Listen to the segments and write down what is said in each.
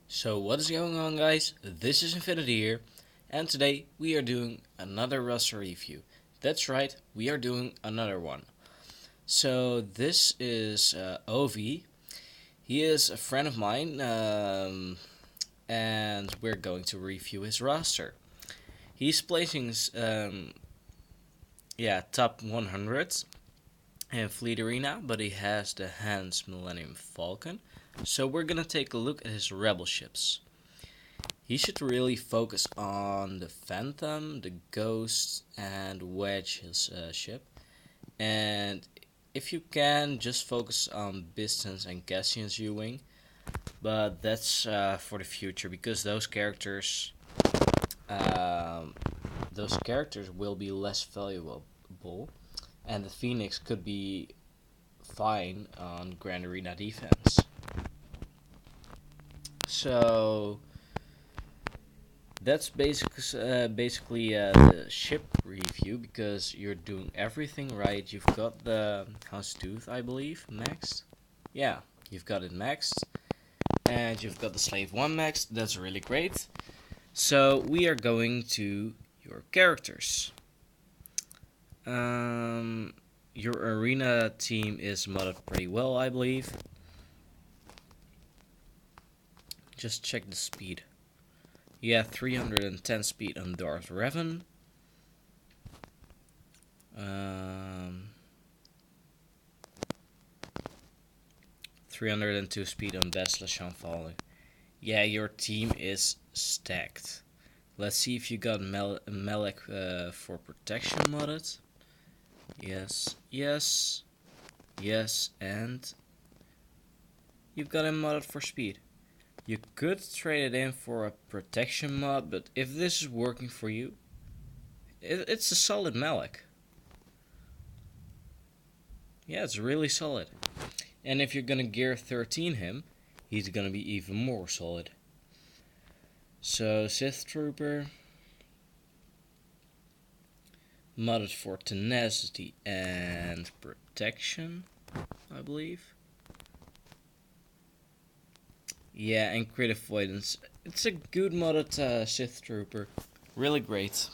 So what is going on, guys? This is Infinity here, and today we are doing another roster review. That's right, we are doing another one. So this is Ovi. He is a friend of mine, and we're going to review his roster. He's placing, top 100 in Fleet Arena, but he has the Hans Millennium Falcon. So we're gonna take a look at his rebel ships. He should really focus on the Phantom, the Ghost, and Wedge, his ship. And if you can, just focus on Bistance and Cassian's U-Wing. But that's for the future because um, those characters will be less valuable, and the Phoenix could be fine on Grand Arena defense. So that's basically the ship review because you're doing everything right. You've got the House Tooth, I believe, maxed. Yeah, you've got it maxed, and you've got the Slave 1 maxed. That's really great. So we are going to your characters. Your arena team is modded pretty well, I believe. Just check the speed. Yeah, 310 speed on Darth Revan. Um, 302 speed on Bessel Shanfali. Yeah, your team is stacked. Let's see if you got Melek for protection modded. Yes, yes, yes, and you've got him modded for speed. You could trade it in for a protection mod, but if this is working for you, it's a solid Melek. Yeah, it's really solid. And if you're gonna gear 13 him, he's gonna be even more solid. So Sith Trooper, modded for tenacity and protection, I believe. Yeah, and crit avoidance. It's a good modded Sith Trooper. Really great.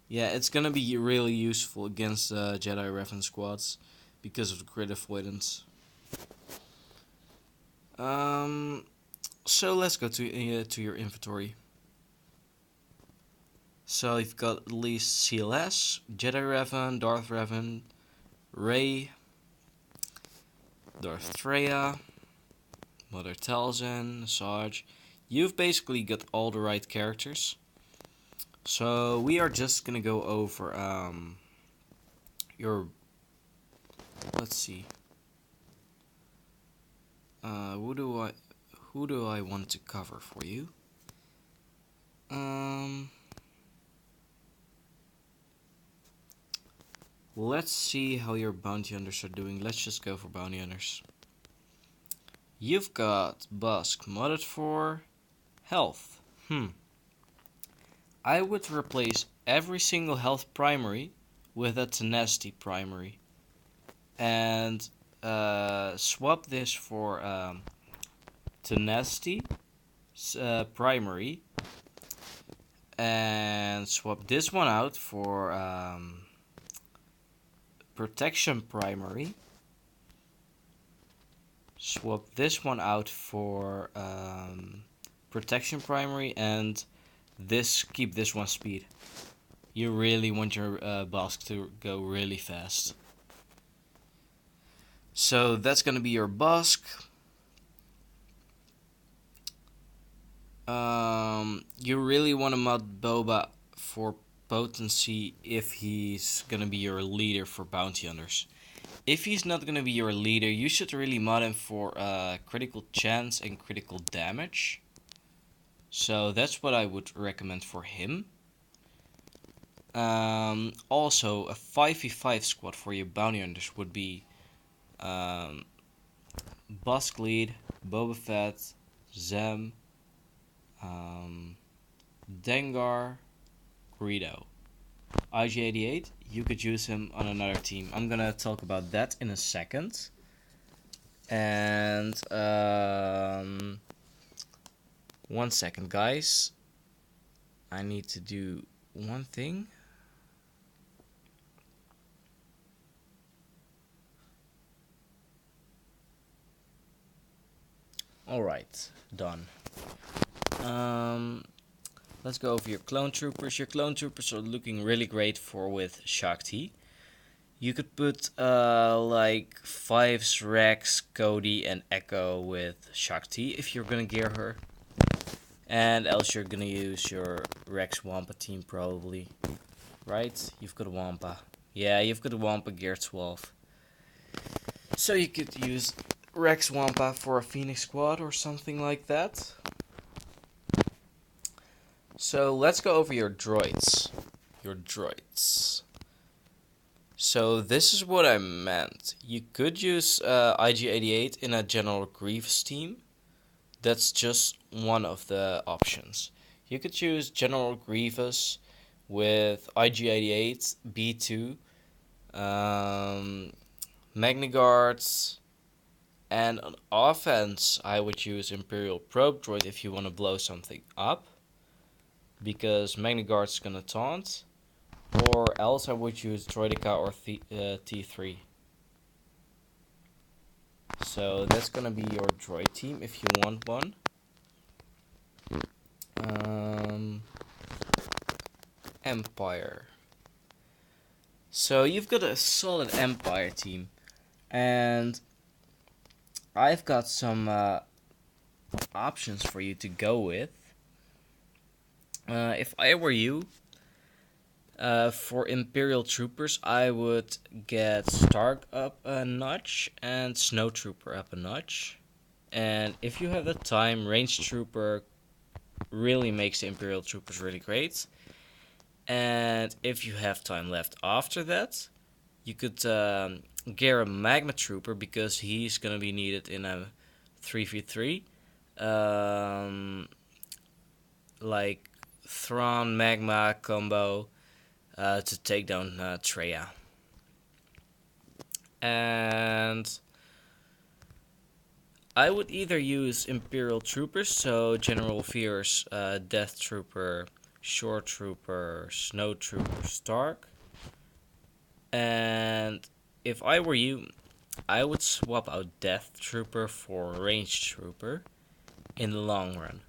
Yeah, it's gonna be really useful against Jedi Revan squads because of the crit avoidance. So let's go to your inventory. So you've got at least CLS, Jedi Revan, Darth Revan, Rey, Darth Freya, Mother Talzin, Sarge. You've basically got all the right characters. So we are just gonna go over your. Let's see. Who do I want to cover for you? Let's see how your bounty hunters are doing. Let's just go for bounty hunters. You've got Busk modded for health. I would replace every single health primary with a tenacity primary. And swap this for tenacity primary. And swap this one out for protection primary. Swap this one out for protection primary, and keep this one speed. You really want your Busk to go really fast. So that's gonna be your Busk. You really want to mod Boba for potency if he's gonna be your leader for bounty hunters. If he's not gonna be your leader, you should really mod him for critical chance and critical damage. So that's what I would recommend for him. Also, a 5v5 squad for your bounty hunters would be Busk Lead, Boba Fett, Zem, Dengar, Greedo. IG-88, you could use him on another team. I'm gonna talk about that in a second. And 1 second, guys. I need to do one thing. Alright, done. Let's go over your clone troopers. Your clone troopers are looking really great for with Shaak Ti. You could put like Fives, Rex, Cody, and Echo with Shaak Ti if you're gonna gear her. And else you're gonna use your Rex Wampa team probably. Right? You've got a Wampa. Yeah, you've got a Wampa gear 12. So you could use Rex Wampa for a Phoenix squad or something like that. So let's go over your droids. So this is what I meant. You could use IG-88 in a General Grievous team. That's just one of the options. You could choose General Grievous with IG-88, B2, Magnaguards, and on offense I would use Imperial Probe Droid if you want to blow something up, because Magnaguard's gonna taunt, or else I would use Droidica or T3. So that's gonna be your droid team if you want one. Empire. So you've got a solid Empire team, and I've got some options for you to go with. If I were you, for Imperial Troopers, I would get Stark up a notch and Snow Trooper up a notch. And if you have the time, Range Trooper really makes the Imperial Troopers really great. And if you have time left after that, you could gear a Magma Trooper, because he's going to be needed in a 3v3. Like Thrawn Magma combo to take down Traya. And I would either use Imperial Troopers, so General Veers, Death Trooper, Shore Trooper, Snow Trooper, Stark. And if I were you, I would swap out Death Trooper for Range Trooper in the long run.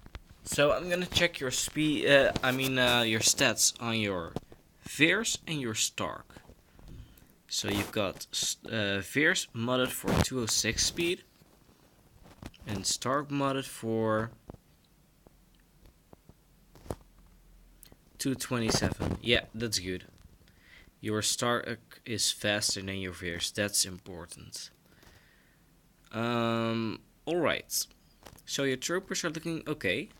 So I'm gonna check your speed, your stats on your Veers and your Stark. So you've got Veers modded for 206 speed, and Stark modded for 227. Yeah, that's good. Your Stark is faster than your Veers. That's important. Alright. So your troopers are looking okay.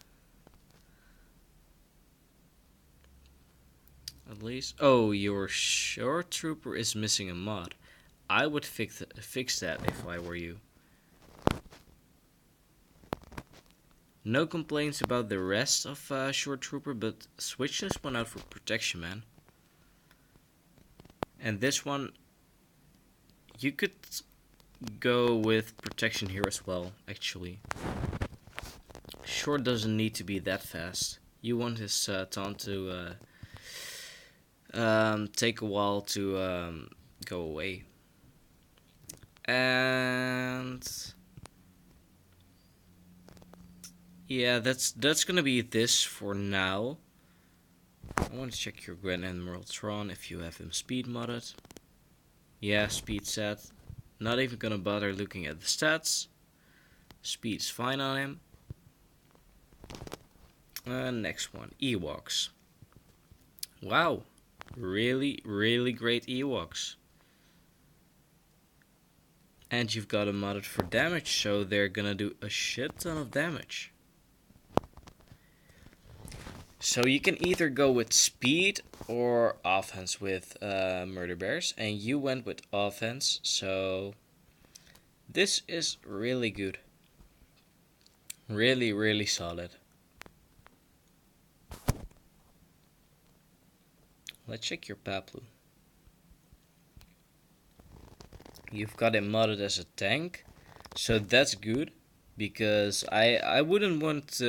At least. Oh, your Shore Trooper is missing a mod. I would fix that if I were you. No complaints about the rest of Shore Trooper, but switch this one out for protection, man. And this one, you could go with protection here as well, actually. Shore doesn't need to be that fast. You want his taunt to take a while to go away. And yeah, that's gonna be this for now. I want to check your Grand Admiral Thrawn if you have him speed modded. Yeah, speed set. Not even gonna bother looking at the stats. Speed's fine on him. Next one, Ewoks. Wow, really, really great Ewoks. And you've got them modded for damage, so they're gonna do a shit ton of damage. So you can either go with speed or offense with Murder Bears, and you went with offense, so this is really good. Really, really solid. Let's check your Paplu. You've got him modded as a tank, so that's good, because I wouldn't want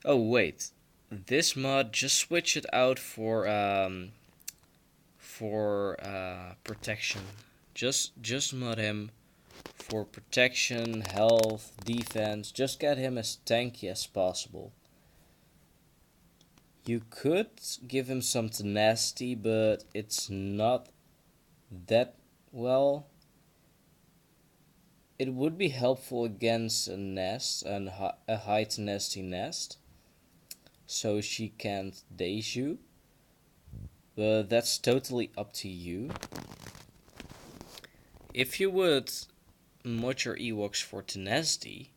Oh wait, this mod, just switch it out for protection. Just mod him for protection, health, defense. Just get him as tanky as possible. You could give him some tenacity, but it's not that well. It would be helpful against a nest and a high tenacity nest, so she can't daze you. But that's totally up to you. If you would mod your Ewoks for tenacity,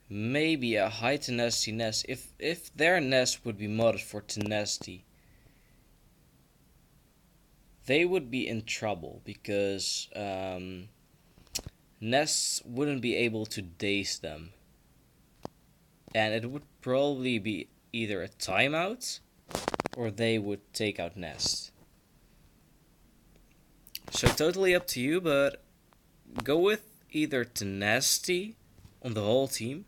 maybe a high tenacity nest. If their nest would be modded for tenacity, they would be in trouble because nests wouldn't be able to daze them, and it would probably be either a timeout or they would take out nest. So totally up to you, but go with either tenacity on the whole team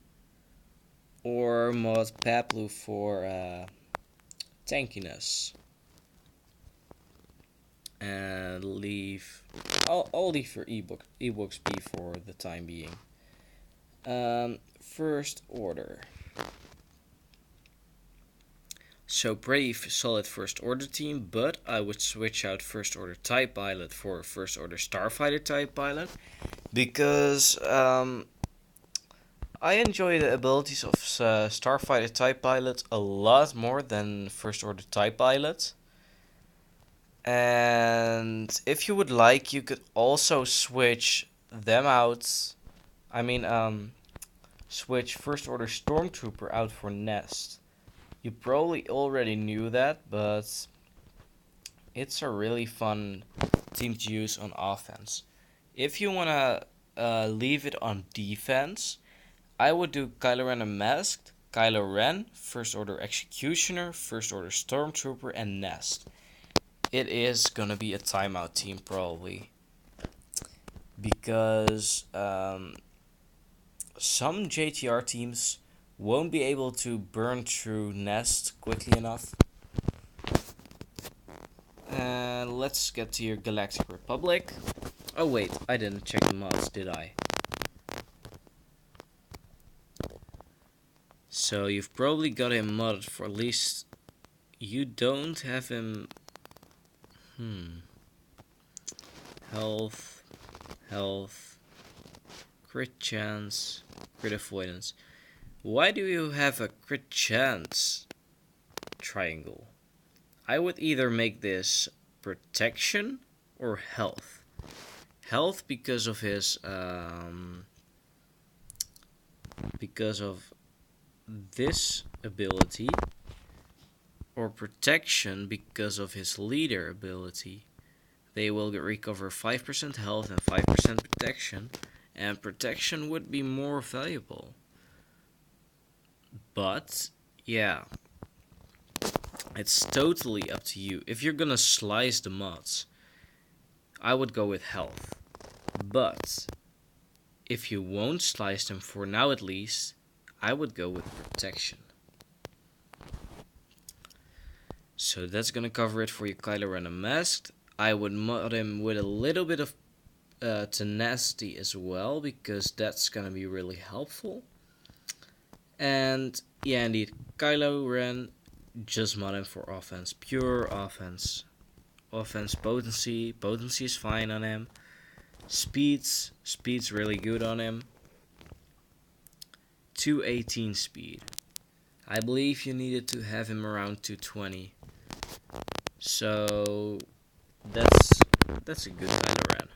or mod Paplu for tankiness. And leave. I'll leave your ebooks be for the time being. First order. So pretty solid first order team, but I would switch out first order TIE Pilot for first order Starfighter TIE Pilot because I enjoy the abilities of Starfighter TIE Pilot a lot more than first order TIE Pilot. And if you would like, you could also switch them out. I mean, switch First Order Stormtrooper out for Nest. You probably already knew that, but it's a really fun team to use on offense. If you want to leave it on defense, I would do Kylo Ren Unmasked, Kylo Ren, First Order Executioner, First Order Stormtrooper, and Nest. It is gonna be a timeout team probably because some JTR teams won't be able to burn through Nest quickly enough. And let's get to your Galactic Republic. Oh wait, I didn't check the mods, did I? So you've probably got him modded for at least. You don't have him. Health, crit chance, crit avoidance. Why do you have a crit chance triangle? I would either make this protection or health. Health because of his because of this ability, or protection because of his leader ability. They will recover 5% health and 5% protection, and protection would be more valuable. But, yeah, it's totally up to you. If you're gonna slice the mods, I would go with health. But, if you won't slice them for now at least, I would go with protection. So that's gonna cover it for you, Kylo Ren Unmasked. I would mod him with a little bit of tenacity as well, because that's gonna be really helpful. And yeah, indeed, Kylo Ren, just mod him for offense, pure offense. Offense potency is fine on him. Speed's really good on him. 218 speed. I believe you needed to have him around 220. So that's a good Kylo Ren.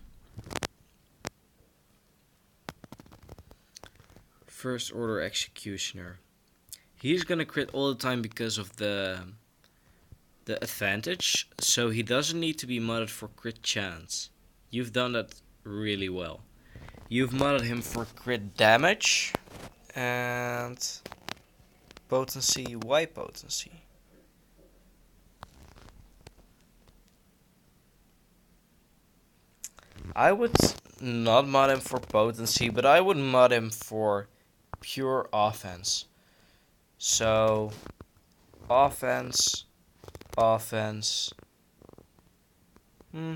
First Order Executioner. He's gonna crit all the time because of the advantage, so he doesn't need to be modded for crit chance. You've done that really well. You've modded him for crit damage and potency. Why potency? I would not mod him for potency, but I would mod him for pure offense. So offense, offense. Hmm.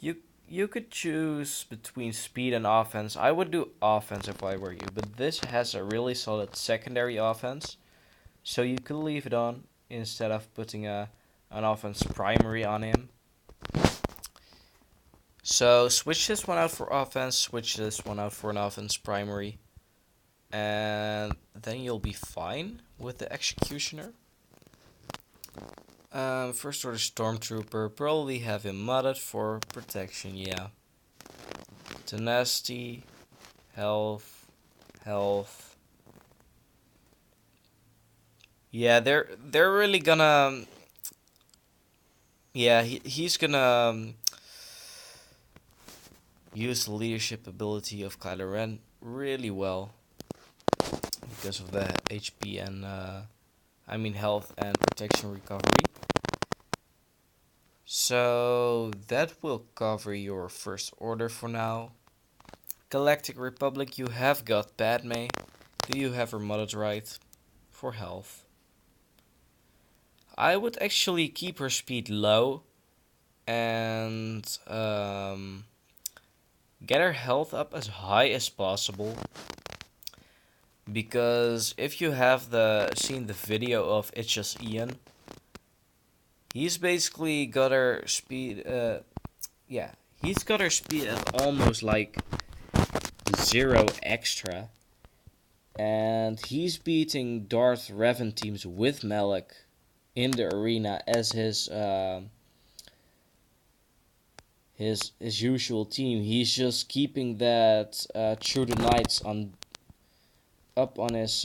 You you could choose between speed and offense. I would do offense if I were you, but this has a really solid secondary offense, so you could leave it on instead of putting an offense primary on him. So switch this one out for offense, switch this one out for an offense primary, and then you'll be fine with the executioner. First order stormtrooper, probably have him modded for protection, yeah. Tenacity, health, health. Yeah, they're really gonna. Yeah, he's gonna use the leadership ability of Kylo Ren really well because of the HP and I mean health and protection recovery. So that will cover your first order for now. Galactic Republic, you have got Padme. Do you have her modded right for health? I would actually keep her speed low and get her health up as high as possible. Because if you have seen the video of It's Just Ian, he's basically got her speed. Yeah, he's got her speed at almost like 0 extra, and he's beating Darth Revan teams with Malak in the arena as his usual team. He's just keeping that True the Knights on up on his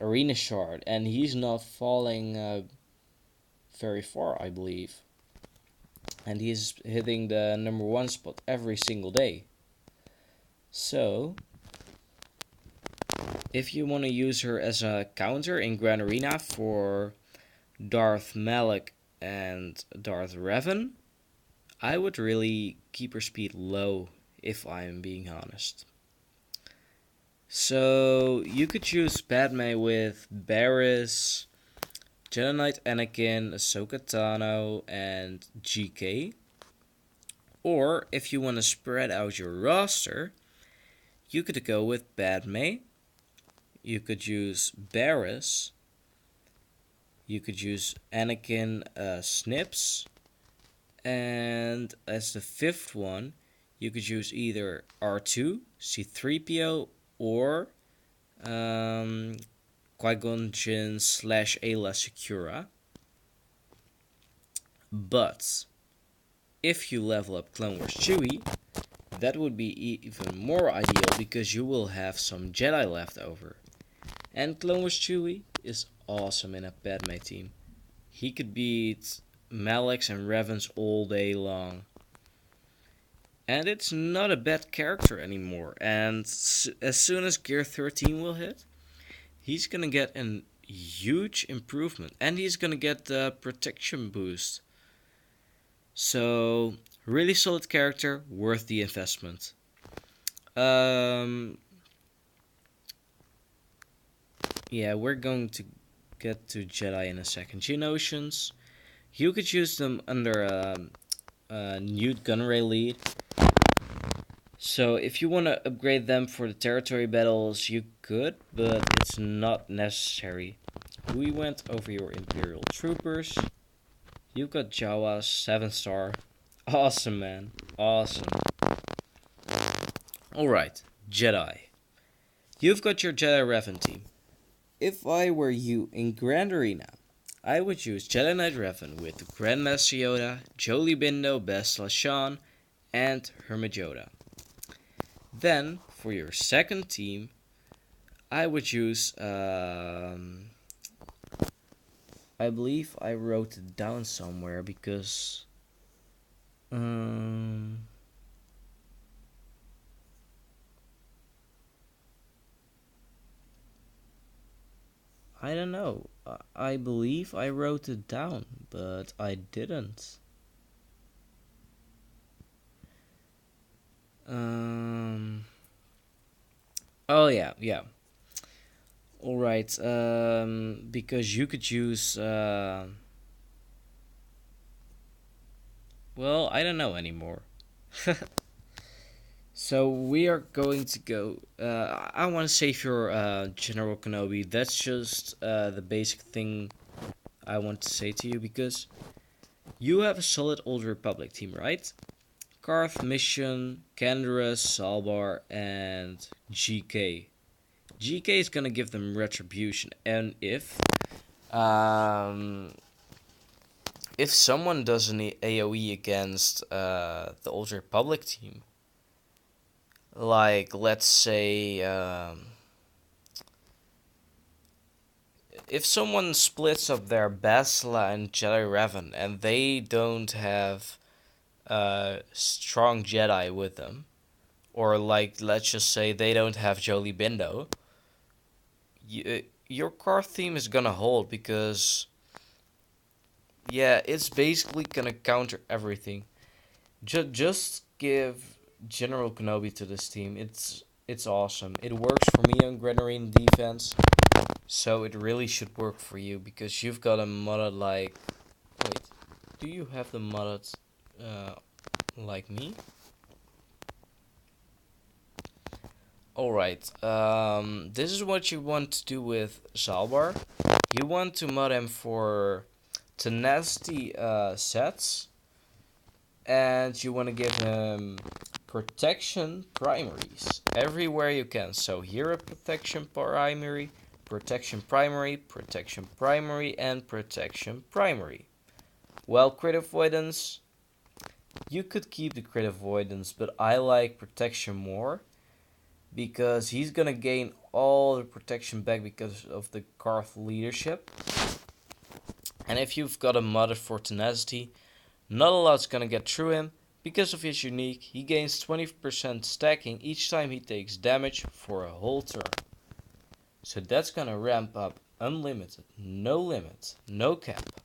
arena shard, and he's not falling very far, I believe. And he's hitting the number 1 spot every single day. So, if you want to use her as a counter in Grand Arena for Darth Malak and Darth Revan, I would really keep her speed low, if I'm being honest. So, you could choose Padme with Barriss, Jedi Knight Anakin, Ahsoka Tano, and GK. Or, if you want to spread out your roster, you could go with Padme, you could use Barriss, you could use Anakin Snips, and as the 5th one, you could use either R2, C3PO, or Qui-Gon Jinn / Ayla Secura. But if you level up Clone Wars Chewie, that would be even more ideal because you will have some Jedi left over. And Clone Wars Chewie is awesome in a Padme team. He could beat Malaks and Revans all day long. And it's not a bad character anymore. And as soon as Gear 13 will hit, he's gonna get a huge improvement. And he's gonna get the protection boost. So, really solid character, worth the investment. Yeah, we're going to get to Jedi in a second. Geonosians, you could use them under a Newt Gunray lead. So if you want to upgrade them for the territory battles, you could, but it's not necessary. We went over your Imperial Troopers. You got Jawas 7-star. Awesome, man. Awesome. Alright, Jedi. You've got your Jedi Revan team. If I were you in Grand Arena, I would use Jedi Knight Revan with Grandmaster Yoda, Jolee Bindo, Bastila Shan, and Hermit Yoda. Then, for your second team, I would use, I believe I wrote it down somewhere because, I don't know. I believe I wrote it down, but I didn't. Oh yeah, yeah. All right. Because you could use. Well, I don't know anymore. So we are going to go. I want to save your General Kenobi. That's just the basic thing I want to say to you because you have a solid Old Republic team, right? Karth, Mission, Canderous, Salbar, and GK. GK is gonna give them retribution, and um, if someone does an AOE against the Old Republic team, like let's say if someone splits up their Bastila and Jedi Revan and they don't have strong Jedi with them, or like let's just say they don't have Jolie Bindo, your car theme is gonna hold because yeah, it's basically gonna counter everything. Just give General Kenobi to this team. It's awesome. It works for me on Grenarine defense, so it really should work for you because you've got a modded like. Wait, do you have the modded like me? Alright, this is what you want to do with Zalbar. You want to mod him for tenacity sets, and you want to give him protection primaries everywhere you can. So here a protection primary, protection primary, protection primary, and protection primary. Well, crit avoidance, you could keep the crit avoidance, but I like protection more because he's gonna gain all the protection back because of the Karth leadership. And if you've got a modded for tenacity, not a lot's gonna get through him. Because of his unique, he gains 20% stacking each time he takes damage for a whole turn. So that's gonna ramp up unlimited, no limit, no cap.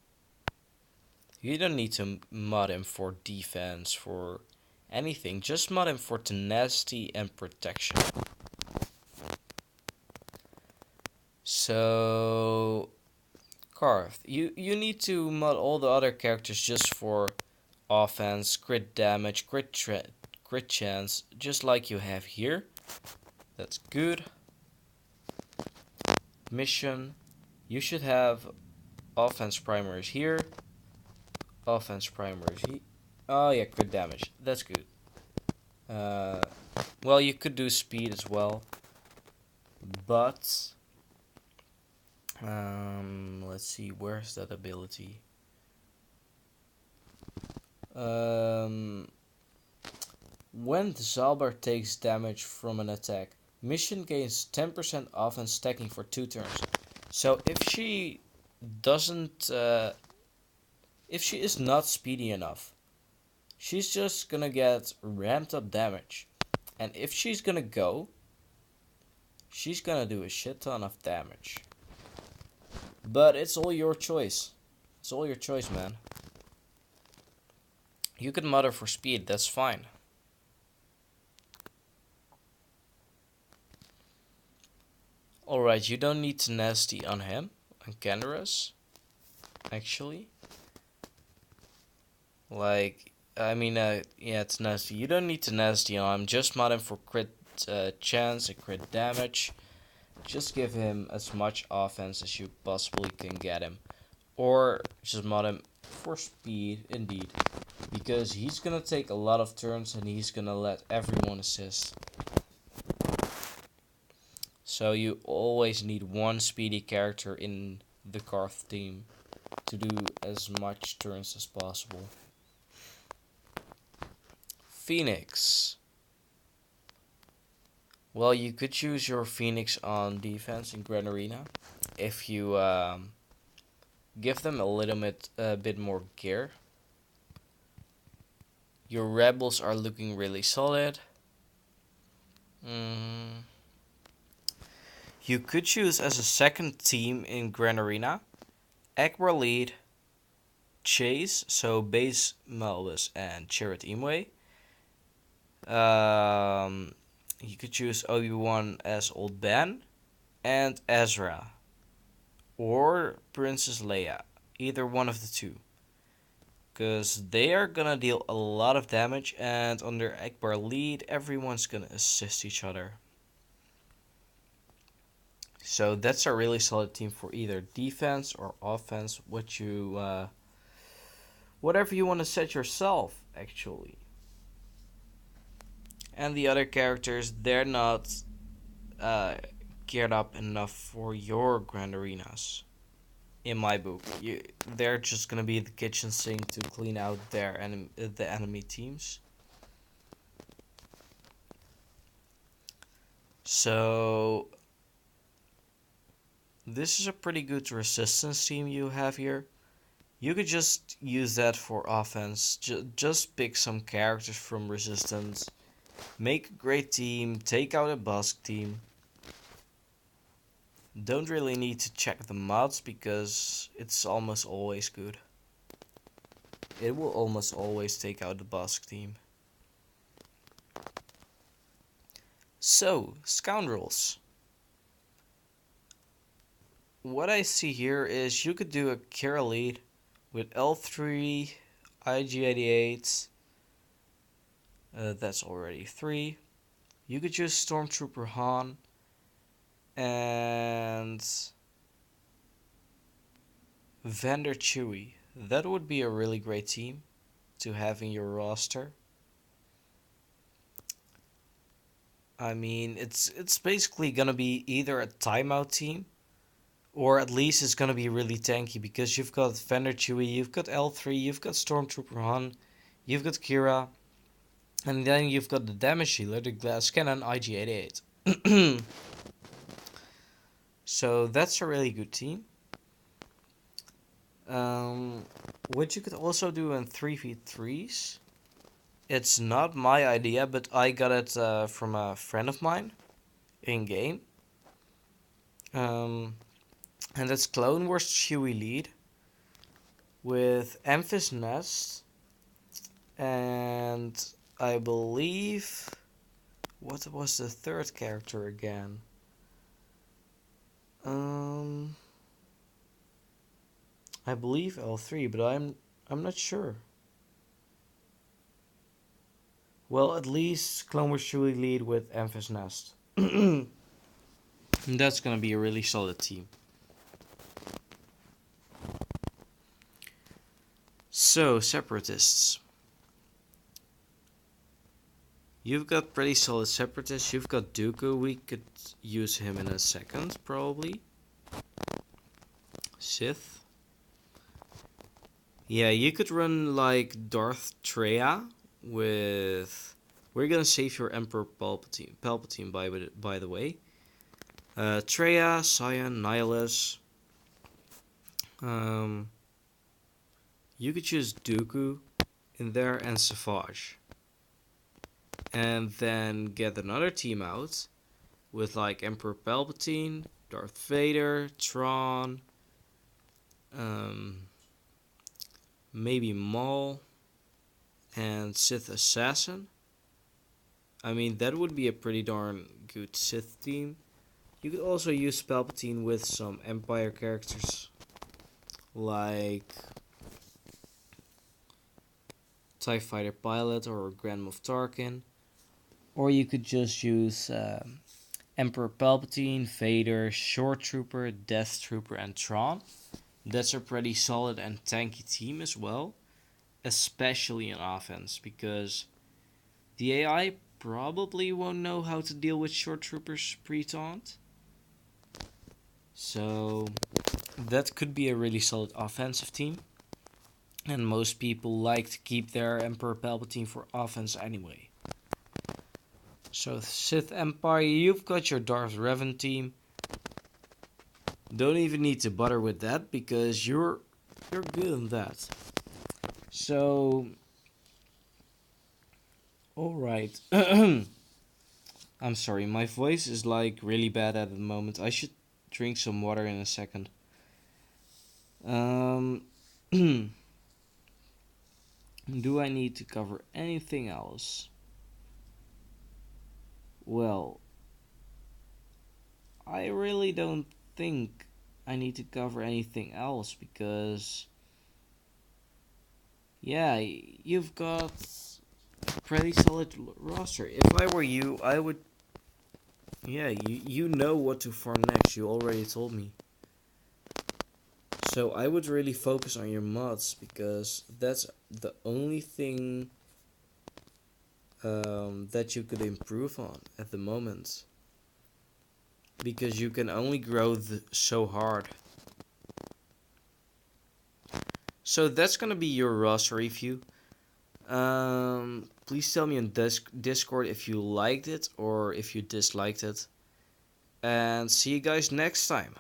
You don't need to mod him for defense, for anything, just mod him for tenacity and protection. So, Karth, you need to mod all the other characters just for offense, crit damage, crit chance, just like you have here. That's good. Mission, you should have offense primaries here. Offense primaries here. Oh yeah, crit damage. That's good. Well, you could do speed as well, but let's see, where's that ability? When the Zalbar takes damage from an attack, Mission gains 10% offense stacking for 2 turns. So if she doesn't, if she is not speedy enough, she's just gonna get ramped up damage. And if she's gonna go, she's gonna do a shit ton of damage. But it's all your choice. It's all your choice, man. You could mod her for speed, that's fine. Alright, you don't need tenacity on him, on Canderous, actually. Like, I mean, yeah, tenacity. You don't need tenacity on him, just mod him for crit chance and crit damage. Just give him as much offense as you possibly can get him. Or just mod him for speed, indeed. Because he's gonna take a lot of turns and he's gonna let everyone assist. So you always need one speedy character in the Karth team to do as much turns as possible. Phoenix. Well, you could choose your Phoenix on defense in Grand Arena if you give them a little bit more gear. Your rebels are looking really solid. You could choose as a second team in Grand Arena Akbar lead, Chase, so Base Malbus and Chirrut Imwe. You could choose Obi-Wan as Old Ben, and Ezra or Princess Leia, either one of the two, because they are gonna deal a lot of damage, and under Akbar lead, everyone's gonna assist each other. So that's a really solid team for either defense or offense, whatever you want to set yourself, actually. And the other characters, they're not uh, geared up enough for your grand arenas. In my book, they're just gonna be the kitchen sink to clean out the enemy teams. So this is a pretty good resistance team you have here. You could just use that for offense. Just pick some characters from resistance, make a great team, take out a Bossk team. Don't really need to check the mods because it's almost always good. It will almost always take out the Bossk team. So, scoundrels. What I see here is you could do a Kira lead with L3, IG88. That's already 3. You could use Stormtrooper Han and Vander Chewie. That would be a really great team to have in your roster. I mean, it's basically gonna be either a timeout team, or at least it's gonna be really tanky because you've got Vander Chewie, you've got L3, you've got Stormtrooper Han, you've got Kira, and then you've got the damage dealer, the glass cannon IG88. So that's a really good team. What you could also do in 3v3s. It's not my idea, but I got it from a friend of mine in game. And that's Clone Wars Chewie lead with Emphas Nest and I believe what was the third character again? I believe L3, but I'm not sure. Well, at least Clone Wars Chewie lead with Emphas Nest. That's gonna be a really solid team. So, Separatists. You've got pretty solid Separatists. You've got Dooku. We could use him in a second, probably. Sith. Yeah, you could run like Darth Treya with... We're gonna save your Emperor Palpatine, by the way. Treya, Cyan, Nihilus. You could choose Dooku in there and Savage. And then get another team out with like Emperor Palpatine, Darth Vader, Tron, maybe Maul, and Sith Assassin. I mean, that would be a pretty darn good Sith team. You could also use Palpatine with some Empire characters like TIE Fighter Pilot or Grand Moff Tarkin. Or you could just use Emperor Palpatine, Vader, Short Trooper, Death Trooper, and Tron. That's a pretty solid and tanky team as well, especially in offense, because the AI probably won't know how to deal with Short Troopers pre-taunt. So that could be a really solid offensive team. And most people like to keep their Emperor Palpatine for offense anyway. So Sith Empire, you've got your Darth Revan team. Don't even need to bother with that because you're good in that. So, all right. I'm sorry, my voice is like really bad at the moment. I should drink some water in a second. Do I need to cover anything else? Well, I really don't think I need to cover anything else because, yeah, you've got a pretty solid roster. If I were you, I would. Yeah, you know what to farm next. You already told me. So I would really focus on your mods because that's the only thing that you could improve on at the moment. Because you can only grow so hard. So that's gonna be your roster review. Please tell me on Discord if you liked it or if you disliked it. And see you guys next time.